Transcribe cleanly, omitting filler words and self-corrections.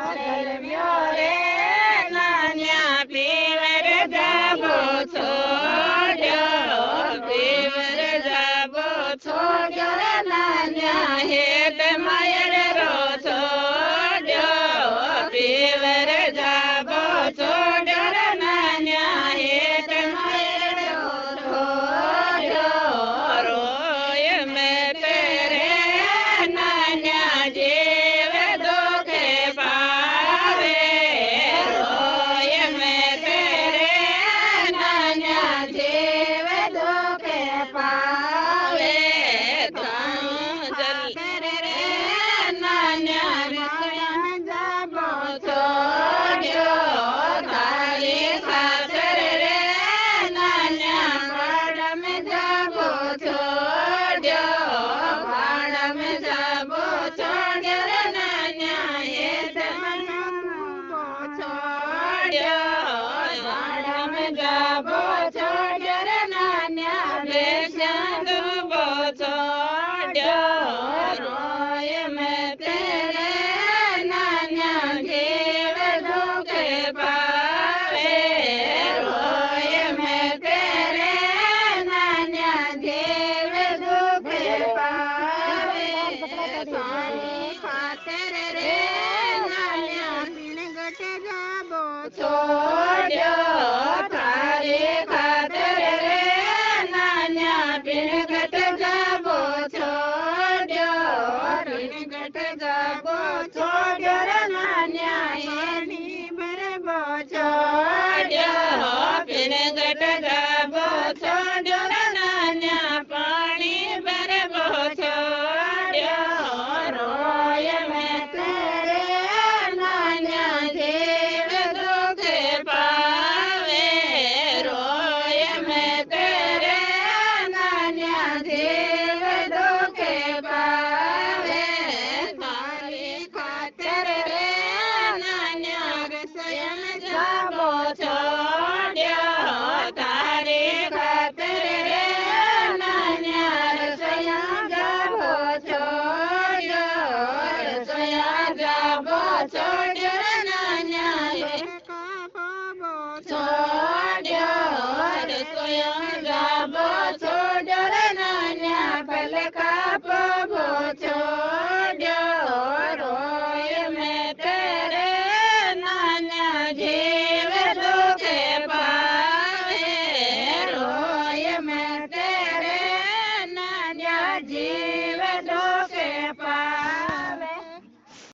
ગરમ્યો રે નાન્યા paver જાબો છોડ્યો paver જાબો છોડ્યો રે નાન્યા હેત માયર રો છોડ્યો પીવર જાબો છોડ્યો રે નાન્યા હેત માયર રો છોડ્યો રોય મેં તેરે નાન્યા જીવ દુખે પાવે રોય મેં તેરે નાન્યા જીવ દુખે પાવે તું જલ રે નાન્યા જાબો છોડ્યો તારી ખાતર રે નાન્યા પાડમ જાબો છોડ્યો પાડમ જાબો છોડ્યો રે નાન્યા એ જમનો છોડ્યો પાડમ જાબો છોડ્યો રે નાન્યા બેસ્યા દુબો છોડ્યો રોય મેં તેરે નાન્યા જીવ દુખે પાવે રોય મેં તેરે નાન્યા જીવ દુખે પાવે સ્વામી ખાતર રે નાન્યા પીણગટ જાબો છોડ્યો તારી ખાતર રે નાન્યા પીણગટ જાબો છોડ્યો પીણગટ જાબો છોડ્યો રે નાન્યા એની બરબો છોડ્યો પીણગટ જાબો છોડ્યો રે નાન્યા પાણી બરબો છોડ્યો રોય મેં તેરે નાન્યા જીવ દુખે પાવે રોય મેં તેરે નાન્યા જીવ દુખે પાવે તારી ખાતર રે નાન્યા રસોયમ જાબો છોડ્યો તારી ખાતર રે નાન્યા રસોયા જાબો છોડ્યો રસોયા જાબો છોડ્યો રે નાન્યા છોડ્યો રસોયા જાબો છોડ્યો રે નાન્યા પલકા પબો છોડ્યો રોય મેં તેરે નાન્યા જીવ દુખે પાવે રોય મેં તેરે નાન્યા જીવ